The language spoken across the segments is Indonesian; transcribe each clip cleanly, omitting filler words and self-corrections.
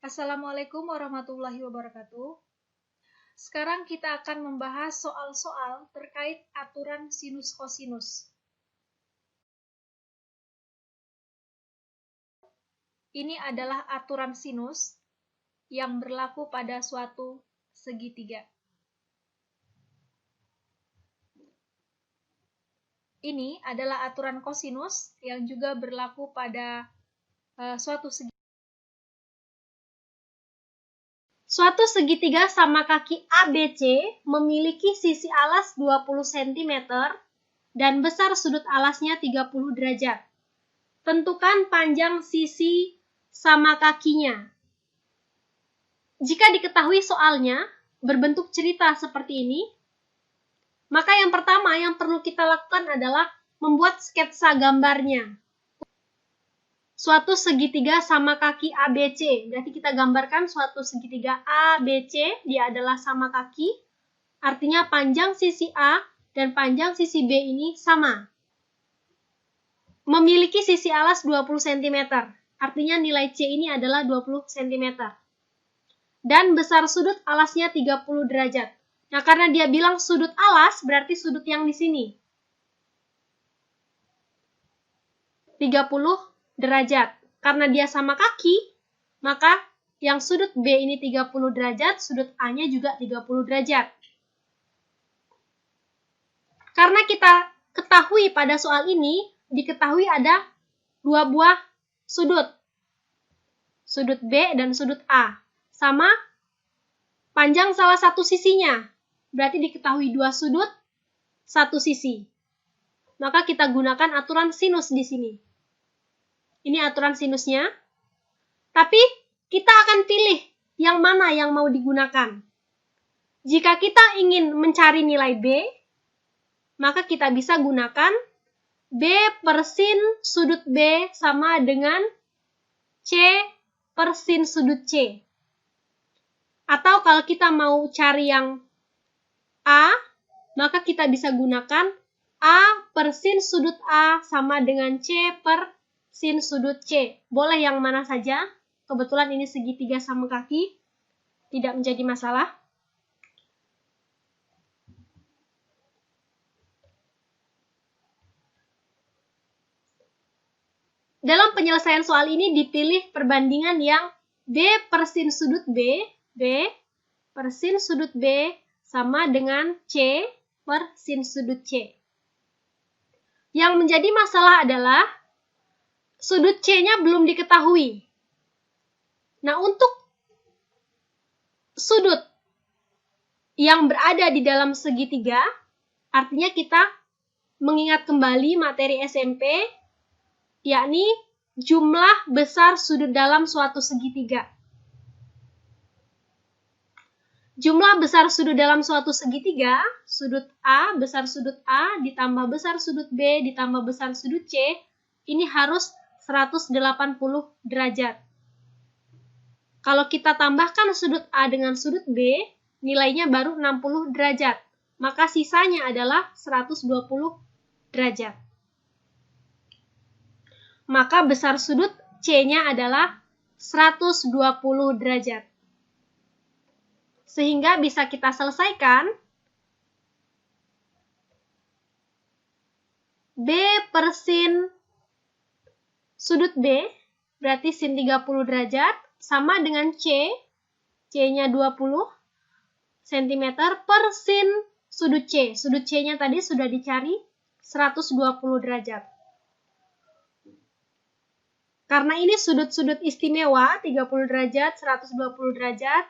Assalamualaikum warahmatullahi wabarakatuh. Sekarang kita akan membahas soal-soal terkait aturan sinus kosinus. Ini adalah aturan sinus yang berlaku pada suatu segitiga. Ini adalah aturan kosinus yang juga berlaku pada suatu segitiga. Suatu segitiga sama kaki ABC memiliki sisi alas 20 cm dan besar sudut alasnya 30 derajat. Tentukan panjang sisi sama kakinya. Jika diketahui soalnya berbentuk cerita seperti ini, maka yang pertama yang perlu kita lakukan adalah membuat sketsa gambarnya. Suatu segitiga sama kaki ABC, berarti kita gambarkan suatu segitiga ABC, dia adalah sama kaki, artinya panjang sisi A dan panjang sisi B ini sama. Memiliki sisi alas 20 cm, artinya nilai C ini adalah 20 cm. Dan besar sudut alasnya 30 derajat. Nah, karena dia bilang sudut alas, berarti sudut yang di sini. 30 derajat. Karena dia sama kaki, maka yang sudut B ini 30 derajat, sudut A-nya juga 30 derajat. Karena kita ketahui pada soal ini, diketahui ada dua buah sudut. Sudut B dan sudut A. Sama panjang salah satu sisinya. Berarti diketahui dua sudut, satu sisi. Maka kita gunakan aturan sinus di sini. Ini aturan sinusnya. Tapi kita akan pilih yang mana yang mau digunakan. Jika kita ingin mencari nilai B, maka kita bisa gunakan B per sin sudut B sama dengan C per sin sudut C. Atau kalau kita mau cari yang A, maka kita bisa gunakan A per sin sudut A sama dengan C per sin sudut C. Boleh yang mana saja. Kebetulan ini segitiga sama kaki. Tidak menjadi masalah. Dalam penyelesaian soal ini dipilih perbandingan yang B per sin sudut B per sin sudut B sama dengan C per sin sudut C. Yang menjadi masalah adalah sudut C-nya belum diketahui. Nah, untuk sudut yang berada di dalam segitiga, artinya kita mengingat kembali materi SMP, yakni jumlah besar sudut dalam suatu segitiga. Jumlah besar sudut dalam suatu segitiga, sudut A, besar sudut A, ditambah besar sudut B, ditambah besar sudut C, ini harus 180 derajat. Kalau kita tambahkan sudut A dengan sudut B, nilainya baru 60 derajat. Maka sisanya adalah 120 derajat. Maka besar sudut C-nya adalah 120 derajat. Sehingga bisa kita selesaikan B per sin sudut B, berarti sin 30 derajat, sama dengan C, C-nya 20 cm per sin sudut C. Sudut C-nya tadi sudah dicari 120 derajat. Karena ini sudut-sudut istimewa, 30 derajat, 120 derajat,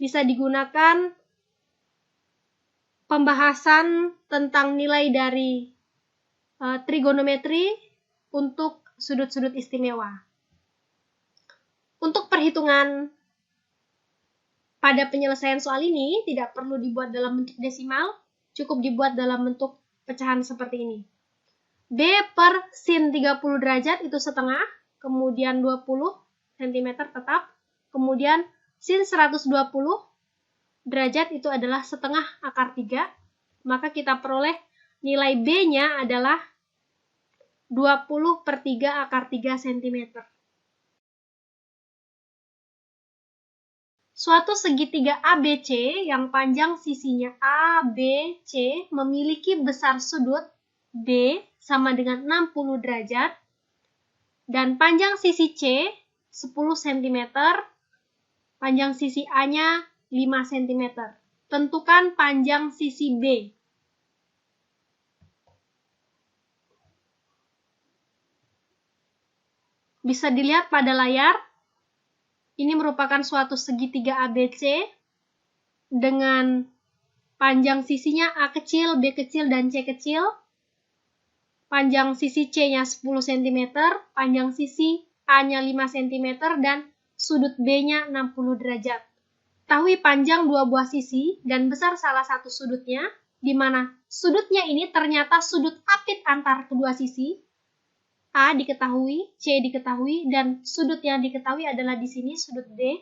bisa digunakan pembahasan tentang nilai dari trigonometri untuk sudut-sudut istimewa. Untuk perhitungan pada penyelesaian soal ini tidak perlu dibuat dalam bentuk desimal, cukup dibuat dalam bentuk pecahan seperti ini. B per sin 30 derajat itu setengah, kemudian 20 cm tetap, kemudian sin 120 derajat itu adalah setengah akar 3, maka kita peroleh nilai B-nya adalah 20 per 3 akar 3 cm. Suatu segitiga ABC yang panjang sisinya A, B, C memiliki besar sudut D sama dengan 60 derajat dan panjang sisi C 10 cm, panjang sisi A-nya 5 cm. Tentukan panjang sisi B. Bisa dilihat pada layar. Ini merupakan suatu segitiga ABC dengan panjang sisinya A kecil, B kecil, dan C kecil. Panjang sisi C-nya 10 cm, panjang sisi A-nya 5 cm, dan sudut B-nya 60 derajat. Ketahui panjang dua buah sisi dan besar salah satu sudutnya, di mana sudutnya ini ternyata sudut apit antar kedua sisi. A diketahui, C diketahui, dan sudut yang diketahui adalah di sini sudut D.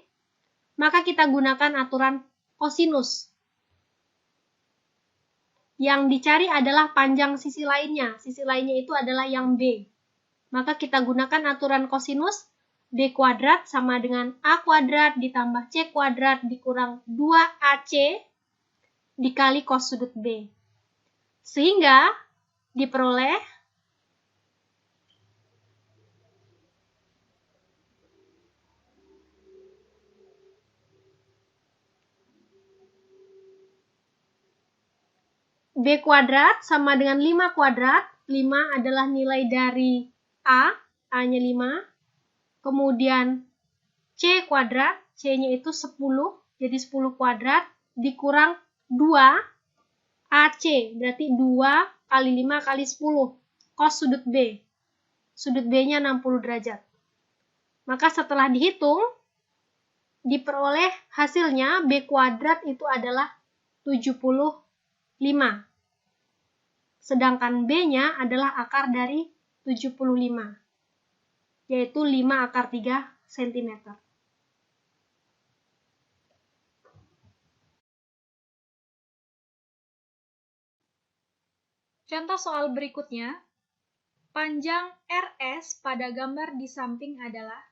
Maka kita gunakan aturan kosinus. Yang dicari adalah panjang sisi lainnya. Sisi lainnya itu adalah yang B. Maka kita gunakan aturan kosinus. B kuadrat sama dengan A kuadrat ditambah C kuadrat dikurang 2AC dikali cos sudut B. Sehingga diperoleh B kuadrat sama dengan 5 kuadrat. 5 adalah nilai dari A, A-nya 5. Kemudian C kuadrat, C-nya itu 10, jadi 10 kuadrat, dikurang 2, AC, berarti 2 kali 5 kali 10, cos sudut B. Sudut B-nya 60 derajat. Maka setelah dihitung, diperoleh hasilnya B kuadrat itu adalah 75. Sedangkan B-nya adalah akar dari 75, yaitu 5 akar 3 cm. Contoh soal berikutnya, panjang RS pada gambar di samping adalah,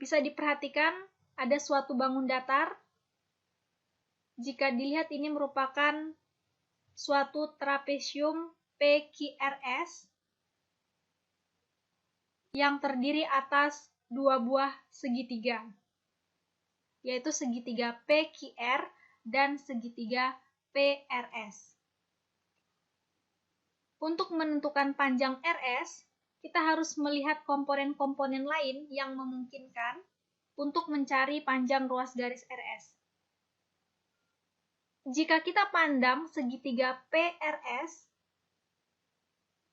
bisa diperhatikan ada suatu bangun datar. Jika dilihat ini merupakan suatu trapesium PQRS yang terdiri atas dua buah segitiga, yaitu segitiga PQR dan segitiga PRS. Untuk menentukan panjang RS, kita harus melihat komponen-komponen lain yang memungkinkan untuk mencari panjang ruas garis RS. Jika kita pandang segitiga PRS,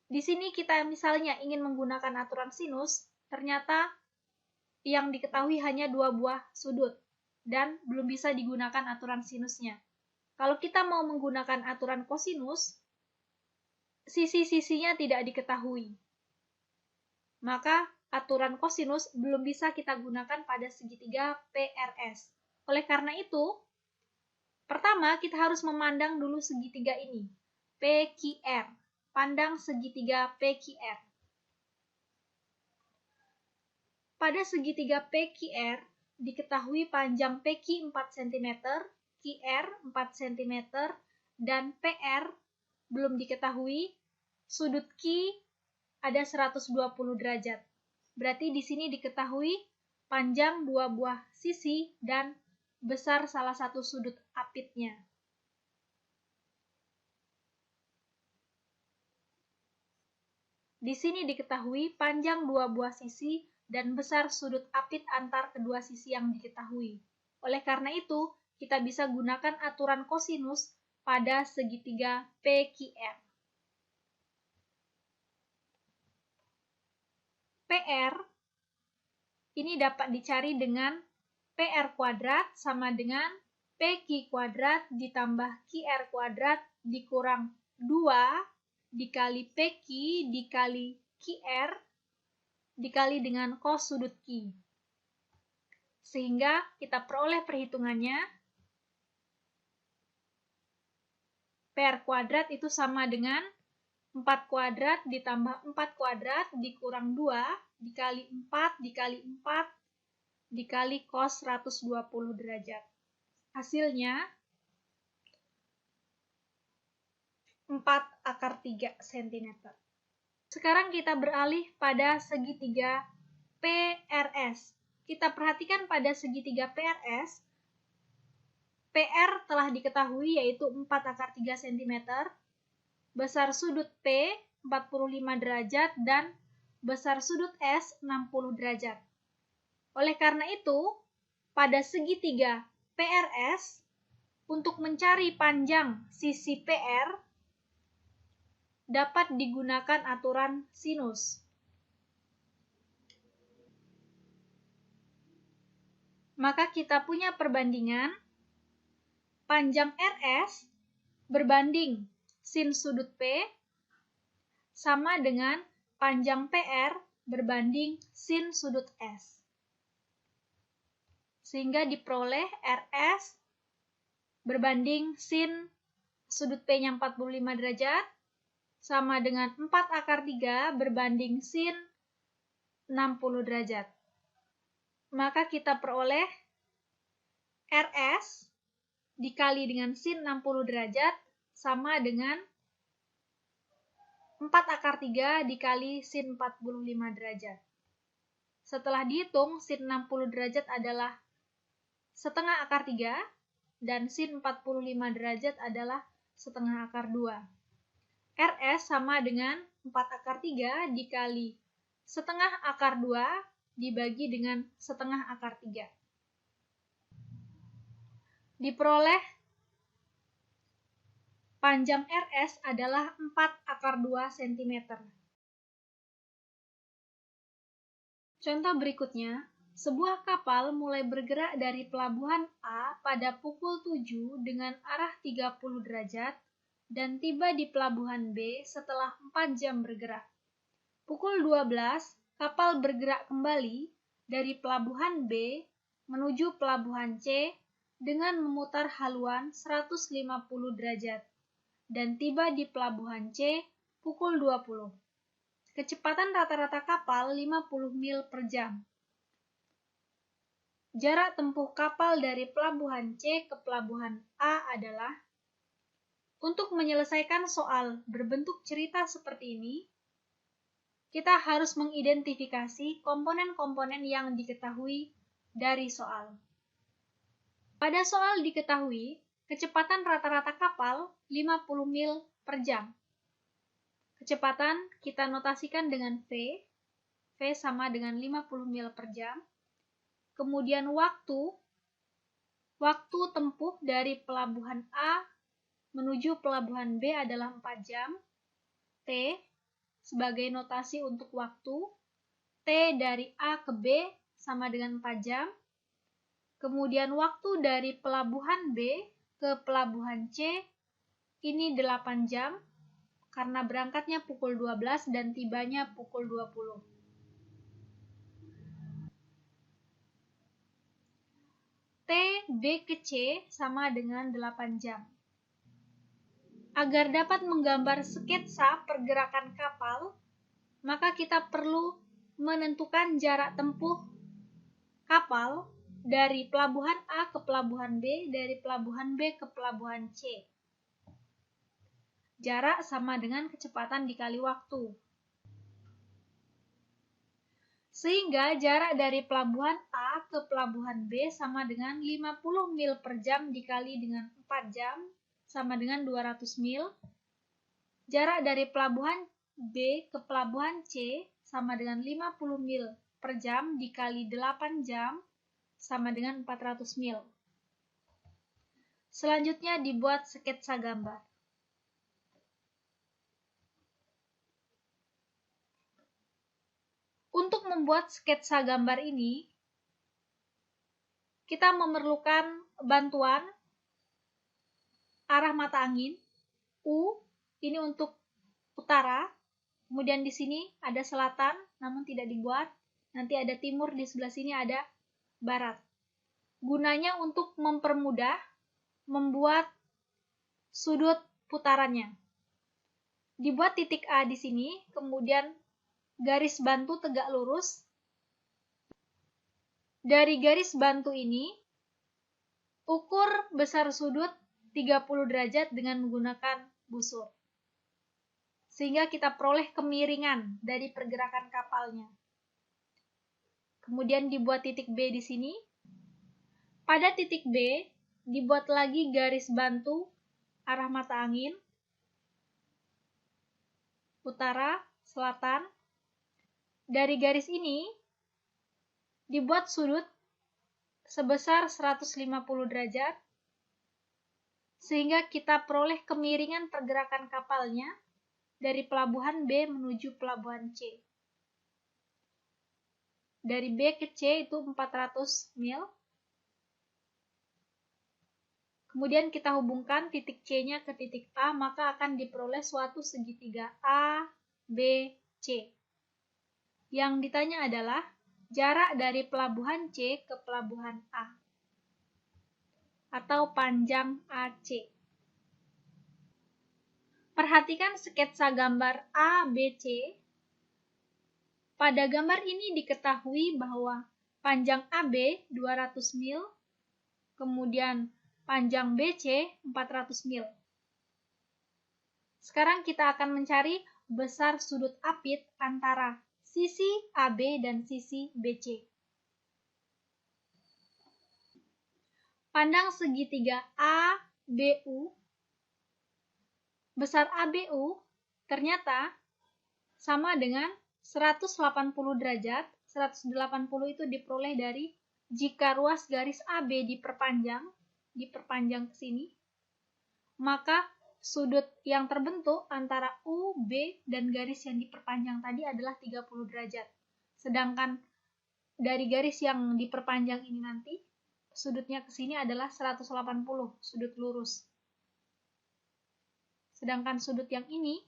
di sini kita misalnya ingin menggunakan aturan sinus, ternyata yang diketahui hanya dua buah sudut, dan belum bisa digunakan aturan sinusnya. Kalau kita mau menggunakan aturan kosinus, sisi-sisinya tidak diketahui. Maka aturan kosinus belum bisa kita gunakan pada segitiga PRS. Oleh karena itu, pertama, kita harus memandang dulu segitiga ini, PQR. Pandang segitiga PQR. Pada segitiga PQR, diketahui panjang PQ 4 cm, QR 4 cm, dan PR belum diketahui. Sudut Q ada 120 derajat. Berarti di sini diketahui panjang dua buah sisi dan besar salah satu sudut apitnya. Di sini diketahui panjang dua buah sisi dan besar sudut apit antar kedua sisi yang diketahui. Oleh karena itu, kita bisa gunakan aturan kosinus pada segitiga PQR. PR ini dapat dicari dengan PR kuadrat sama dengan PQ kuadrat ditambah QR kuadrat dikurang 2 dikali PQ dikali QR dikali dengan cos sudut Q. Sehingga kita peroleh perhitungannya. PR kuadrat itu sama dengan 4 kuadrat ditambah 4 kuadrat dikurang 2 dikali 4 dikali 4 dikali cos 120 derajat. Hasilnya 4/3 cm. Sekarang kita beralih pada segitiga PRS. Kita perhatikan pada segitiga PRS, PR telah diketahui yaitu 4/3 cm, besar sudut P 45 derajat, dan besar sudut S 60 derajat. Oleh karena itu, pada segitiga PRS, untuk mencari panjang sisi PR, dapat digunakan aturan sinus. Maka kita punya perbandingan panjang RS berbanding sin sudut P sama dengan panjang PR berbanding sin sudut S. Sehingga diperoleh RS berbanding sin sudut P-nya 45 derajat sama dengan 4/3 berbanding sin 60 derajat. Maka kita peroleh RS dikali dengan sin 60 derajat sama dengan 4/3 dikali sin 45 derajat. Setelah dihitung, sin 60 derajat adalah setengah akar 3 dan sin 45 derajat adalah setengah akar 2. RS sama dengan 4/3 dikali setengah akar 2 dibagi dengan setengah akar 3. Diperoleh panjang RS adalah 4/2 cm. Contoh berikutnya, sebuah kapal mulai bergerak dari pelabuhan A pada pukul 7 dengan arah 30 derajat dan tiba di pelabuhan B setelah 4 jam bergerak. Pukul 12, kapal bergerak kembali dari pelabuhan B menuju pelabuhan C dengan memutar haluan 150 derajat dan tiba di pelabuhan C pukul 20. Kecepatan rata-rata kapal 50 mil per jam. Jarak tempuh kapal dari pelabuhan C ke pelabuhan A adalah, untuk menyelesaikan soal berbentuk cerita seperti ini, kita harus mengidentifikasi komponen-komponen yang diketahui dari soal. Pada soal diketahui, kecepatan rata-rata kapal 50 mil per jam. Kecepatan kita notasikan dengan V. V sama dengan 50 mil per jam. Kemudian waktu tempuh dari pelabuhan A menuju pelabuhan B adalah 4 jam. T sebagai notasi untuk waktu. T dari A ke B sama dengan 4 jam. Kemudian waktu dari pelabuhan B ke pelabuhan C ini 8 jam karena berangkatnya pukul 12 dan tibanya pukul 20. T, B ke C sama dengan 8 jam. Agar dapat menggambar sketsa pergerakan kapal, maka kita perlu menentukan jarak tempuh kapal dari pelabuhan A ke pelabuhan B, dari pelabuhan B ke pelabuhan C. Jarak sama dengan kecepatan dikali waktu. Sehingga jarak dari pelabuhan A ke pelabuhan B sama dengan 50 mil per jam dikali dengan 4 jam sama dengan 200 mil. Jarak dari pelabuhan B ke pelabuhan C sama dengan 50 mil per jam dikali 8 jam sama dengan 400 mil. Selanjutnya dibuat sketsa gambar. Untuk membuat sketsa gambar ini, kita memerlukan bantuan arah mata angin. U, ini untuk utara. Kemudian di sini ada selatan, namun tidak dibuat. Nanti ada timur, di sebelah sini ada barat. Gunanya untuk mempermudah membuat sudut putarannya. Dibuat titik A di sini, kemudian garis bantu tegak lurus Dari garis bantu ini, ukur besar sudut 30 derajat dengan menggunakan busur. Sehingga kita peroleh kemiringan dari pergerakan kapalnya. Kemudian dibuat titik B di sini. Pada titik B, dibuat lagi garis bantu arah mata angin, utara, selatan. Dari garis ini, dibuat sudut sebesar 150 derajat, sehingga kita peroleh kemiringan pergerakan kapalnya dari pelabuhan B menuju pelabuhan C. Dari B ke C itu 400 mil. Kemudian kita hubungkan titik C-nya ke titik A, maka akan diperoleh suatu segitiga A, B, C. Yang ditanya adalah jarak dari pelabuhan C ke pelabuhan A, atau panjang AC. Perhatikan sketsa gambar ABC. Pada gambar ini diketahui bahwa panjang AB 200 mil, kemudian panjang BC 400 mil. Sekarang kita akan mencari besar sudut apit antara sisi AB dan sisi BC. Pandang segitiga ABU. Besar ABU ternyata sama dengan 180 derajat. 180 itu diperoleh dari jika ruas garis AB diperpanjang ke sini, maka sudut yang terbentuk antara UB dan garis yang diperpanjang tadi adalah 30 derajat. Sedangkan dari garis yang diperpanjang ini nanti, sudutnya ke sini adalah 180, sudut lurus. Sedangkan sudut yang ini,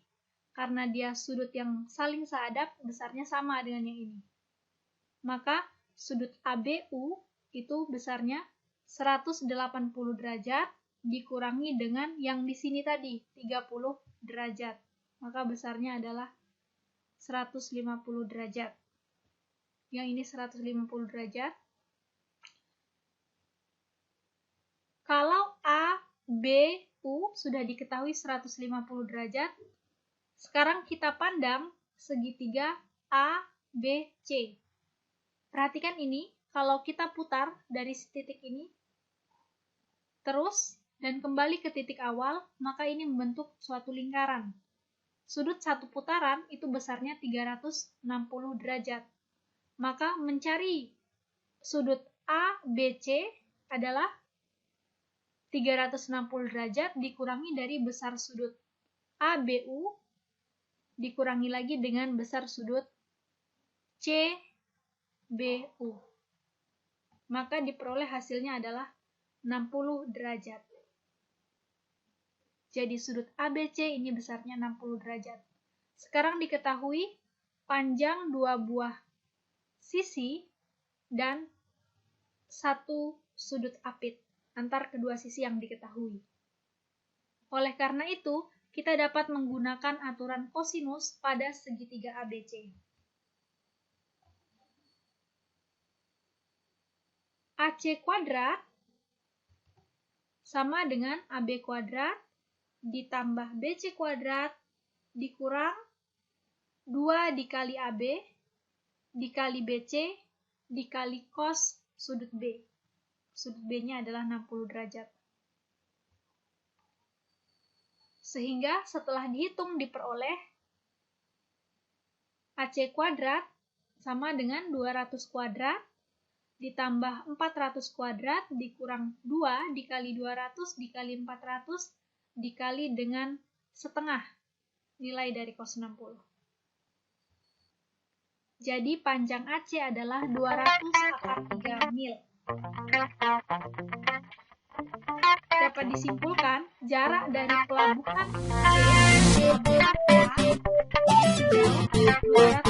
karena dia sudut yang saling sehadap, besarnya sama dengan yang ini. Maka sudut ABU itu besarnya 180 derajat dikurangi dengan yang di sini tadi, 30 derajat. Maka besarnya adalah 150 derajat. Yang ini 150 derajat. Kalau ABU sudah diketahui 150 derajat, sekarang kita pandang segitiga ABC. Perhatikan ini, kalau kita putar dari titik ini, terus dan kembali ke titik awal, maka ini membentuk suatu lingkaran. Sudut satu putaran itu besarnya 360 derajat. Maka mencari sudut ABC adalah 360 derajat dikurangi dari besar sudut ABU, dikurangi lagi dengan besar sudut CBU. Maka diperoleh hasilnya adalah 60 derajat. Jadi sudut ABC ini besarnya 60 derajat. Sekarang diketahui panjang dua buah sisi dan satu sudut apit antar kedua sisi yang diketahui. Oleh karena itu, kita dapat menggunakan aturan kosinus pada segitiga ABC. AC kuadrat sama dengan AB kuadrat ditambah BC kuadrat dikurang 2 dikali AB dikali BC dikali cos sudut B. Sudut B-nya adalah 60 derajat. Sehingga setelah dihitung diperoleh AC kuadrat sama dengan 200 kuadrat ditambah 400 kuadrat dikurang 2 dikali 200 dikali 400 dikali dengan setengah nilai dari cos 60. Jadi panjang AC adalah 200/3 mil. Dapat disimpulkan jarak dari pelabuhan C ke A sejauh 200